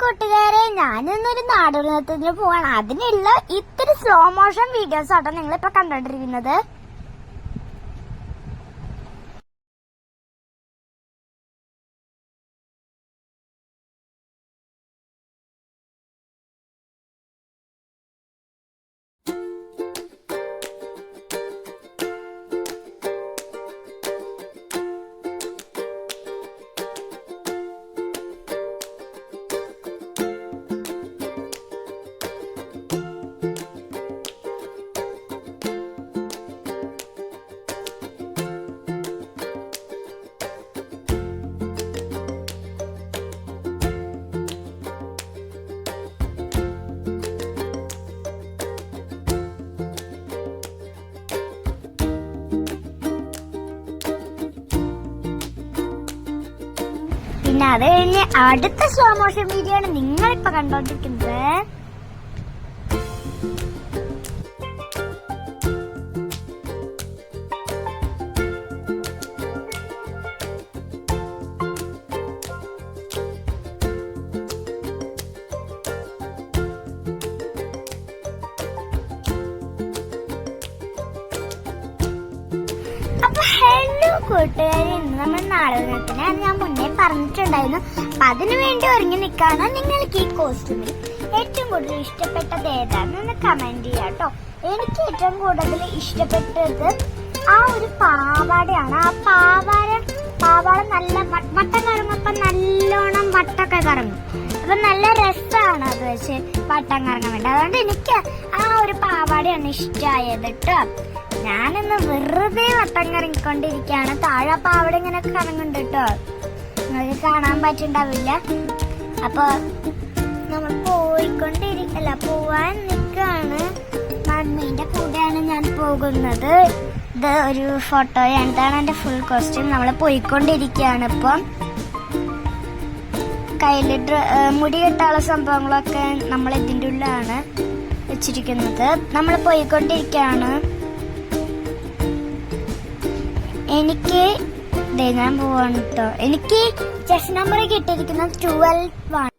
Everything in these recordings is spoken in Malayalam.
കൂട്ടുകാരെ, ഞാനിന്നൊരു നാടകത്തിന് പോവാണ്. അതിനുള്ള ഇത്തിരി സ്ലോ മോഷൻ വീഡിയോസ് ആട്ടോ നിങ്ങളിപ്പോ കണ്ടോണ്ടിരിക്കുന്നത്. പിന്നെ അത് കഴിഞ്ഞ് അടുത്ത സ്ലോ മോഷൻ വീഡിയോ ആണ് നിങ്ങളിപ്പോ കണ്ടോണ്ടിരിക്കുന്നത്. ഹലോ കൂട്ടുകാരി, ഇന്ന് നമ്മൾ നാടകത്തിന് ഞാൻ മുന്നേ പറഞ്ഞിട്ടുണ്ടായിരുന്നു. അപ്പൊ അതിനു വേണ്ടി ഒരുങ്ങി നിൽക്കാണ്. നിങ്ങൾക്ക് ഈ കോസ്റ്റ്യൂമിൽ ഏറ്റവും കൂടുതൽ ഇഷ്ടപ്പെട്ടത് ഏതാണെന്ന് കമന്റ് ചെയ്യാട്ടോ. എനിക്ക് ഏറ്റവും കൂടുതൽ ഇഷ്ടപ്പെട്ടത് ആ ഒരു പാവാടയാണ്. ആ പാവാട നല്ല വട്ടം കറങ്ങുമ്പോ നല്ലോണം വട്ടൊക്കെ കറങ്ങും. അപ്പൊ നല്ല രസമാണ് അത് വെച്ച് വട്ടം കറങ്ങാൻ വേണ്ടി. അതുകൊണ്ട് എനിക്ക് ആ ഒരു പാവാടയാണ് ഇഷ്ടമായത് കേട്ടോ. ഞാനിന്ന് വെറുതെ വട്ടം കറങ്ങിക്കൊണ്ടിരിക്കുകയാണ്. താഴെ പാവട ഇങ്ങനെ കറങ്ങുന്നുണ്ട് കേട്ടോ. നിങ്ങൾക്ക് കാണാൻ പറ്റുണ്ടാവില്ല. അപ്പൊ നമ്മൾ പോവാൻ നിൽക്കാണ്. മമ്മീന്റെ കൂടെയാണ് ഞാൻ പോകുന്നത്. ഇത് ഒരു ഫോട്ടോയാണ്. ഇതാണ് എന്റെ ഫുൾ കോസ്റ്റ്യൂം. നമ്മൾ പോയിക്കൊണ്ടിരിക്കുകയാണ്. ഇപ്പം കയ്യില് മുടി കെട്ടാനുള്ള സംഭവങ്ങളൊക്കെ നമ്മൾ ഇതിൻ്റെ ഉള്ളിലാണ് വെച്ചിരിക്കുന്നത്. നമ്മൾ പോയിക്കൊണ്ടിരിക്കുകയാണ്. എനിക്ക് ഞാൻ പോവാണ് കേട്ടോ. എനിക്ക് ചെസ് നമ്പർ കിട്ടിയിരിക്കുന്നത് 12 ആണ്.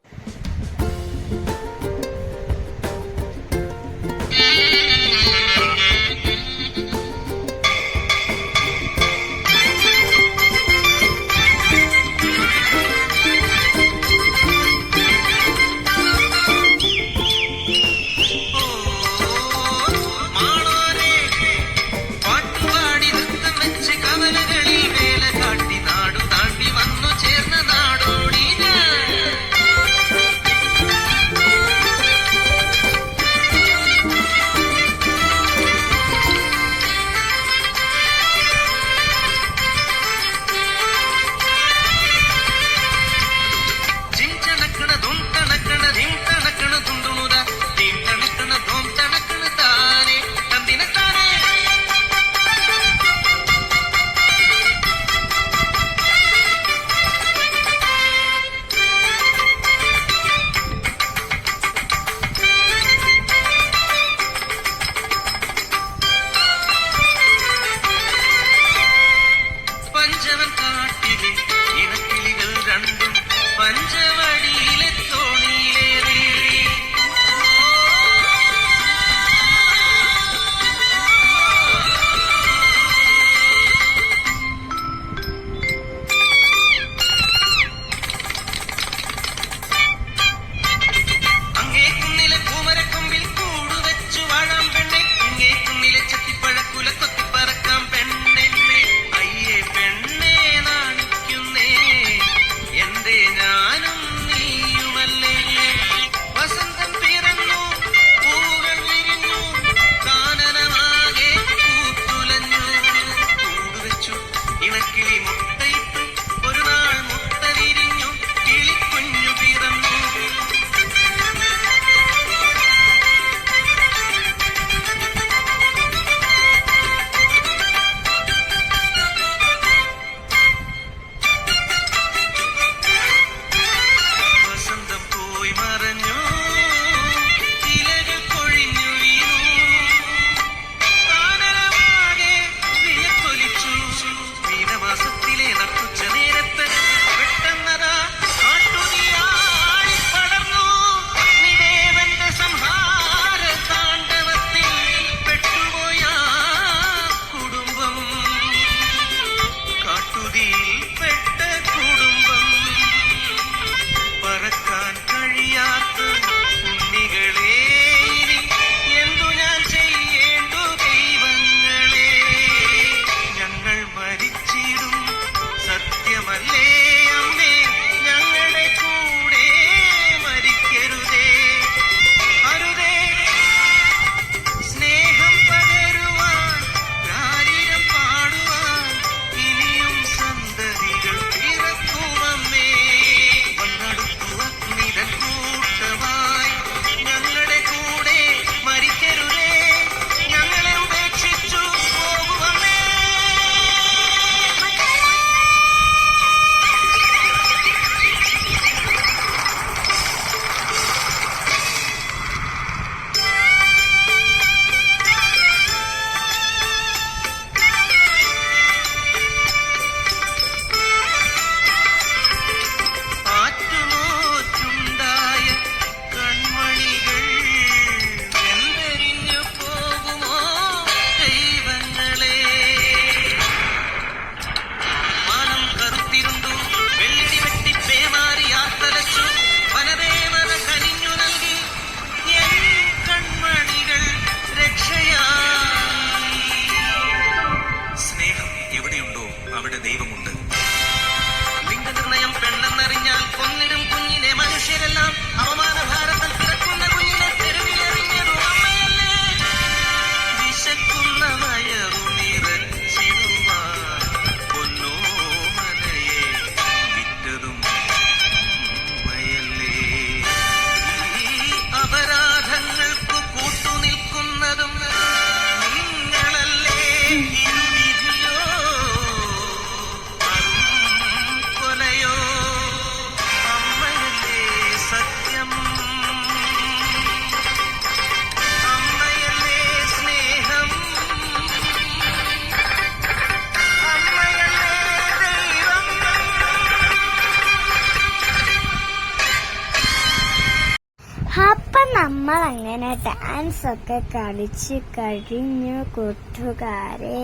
അപ്പൊ നമ്മൾ അങ്ങനെ ഡാൻസ് ഒക്കെ കളിച്ച് കഴിഞ്ഞു കൂട്ടുകാരെ.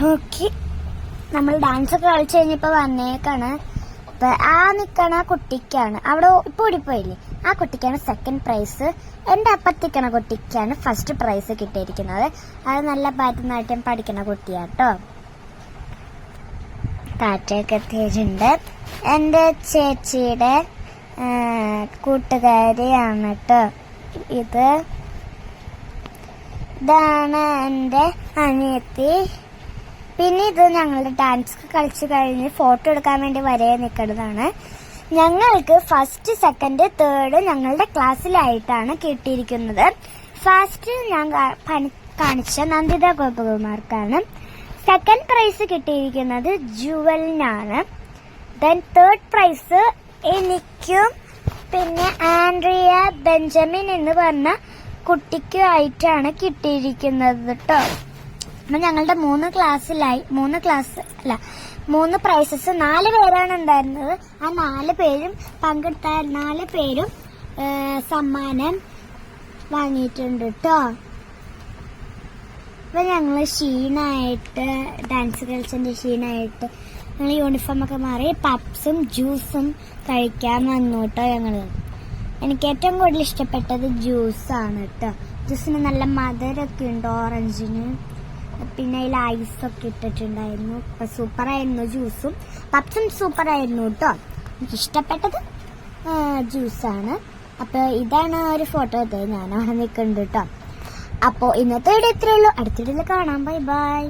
ഓക്കെ, നമ്മൾ ഡാൻസ് ഒക്കെ കളിച്ചു കഴിഞ്ഞപ്പോ വന്നേക്കാണ്. അപ്പൊ ആ നിക്കണ കുട്ടിക്കാണ് അവിടെ ഇപ്പൊ ഓടിപ്പോയില്ലേ, ആ കുട്ടിക്കാണ് സെക്കൻഡ് പ്രൈസ്. എന്റെ അപ്പത്തിക്കണ കുട്ടിക്കാണ് ഫസ്റ്റ് പ്രൈസ് കിട്ടിയിരിക്കുന്നത്. അത് നല്ല ഭരതനാട്യം പഠിക്കണ കുട്ടിയാട്ടോ. കാറ്റൊക്കെ എത്തിയിട്ടുണ്ട്. എന്റെ ചേച്ചിയുടെ കൂട്ടുകാരിയാണ് കേട്ടോ. ഇതാണ് എന്റെ അനിയത്തി. പിന്നെ ഇത് ഞങ്ങളുടെ ഡാൻസ് കളിച്ചു കഴിഞ്ഞ് ഫോട്ടോ എടുക്കാൻ വേണ്ടി വരെ നിൽക്കുന്നതാണ്. ഞങ്ങൾക്ക് ഫസ്റ്റ് സെക്കൻഡ് തേർഡ് ഞങ്ങളുടെ ക്ലാസ്സിലായിട്ടാണ് കിട്ടിയിരിക്കുന്നത്. ഫസ്റ്റ് ഞാൻ കാണിച്ച നന്ദിത ഗോപകുമാർക്കാണ്. സെക്കൻഡ് പ്രൈസ് കിട്ടിയിരിക്കുന്നത് ജുവലിനാണ്. ദെൻ തേർഡ് പ്രൈസ് എനിക്കും പിന്നെ ആൻഡ്രിയ ബെഞ്ചമിൻ എന്ന് പറഞ്ഞ കുട്ടിക്കുമായിട്ടാണ് കിട്ടിയിരിക്കുന്നത് കേട്ടോ. അപ്പൊ ഞങ്ങളുടെ മൂന്ന് പ്രൈസസ് 4 പേരാണ് ഉണ്ടായിരുന്നത്. ആ 4 പേരും പങ്കെടുത്ത 4 പേരും സമ്മാനം വാങ്ങിയിട്ടുണ്ട് കേട്ടോ. അപ്പൊ ഞങ്ങള് ക്ഷീണായിട്ട് ഡാൻസ് കളിച്ചതിന്റെ ക്ഷീണായിട്ട് ഞങ്ങൾ യൂണിഫോം ഒക്കെ മാറി പപ്സും ജ്യൂസും കഴിക്കാൻ വന്നു കേട്ടോ. എനിക്ക് ഏറ്റവും കൂടുതൽ ഇഷ്ടപ്പെട്ടത് ജ്യൂസാണ് കേട്ടോ. ജ്യൂസിന് നല്ല മധുരമൊക്കെ ഉണ്ട്, ഓറഞ്ചിന്. പിന്നെ അതിൽ ഐസൊക്കെ ഇട്ടിട്ടുണ്ടായിരുന്നു. അപ്പൊ സൂപ്പറായിരുന്നു ജ്യൂസും പപ്സും സൂപ്പറായിരുന്നു കേട്ടോ. എനിക്ക് ഇഷ്ടപ്പെട്ടത് ജ്യൂസാണ്. അപ്പൊ ഇതാണ് ഒരു ഫോട്ടോ. ഞാൻ അവിടെ നിൽക്കുന്നുണ്ട് കേട്ടോ. അപ്പോ ഇന്നത്തെ വീഡിയോ ഇത്രയേ ഉള്ളൂ. അടുത്ത വീഡിയോയിൽ കാണാം. Bye bye.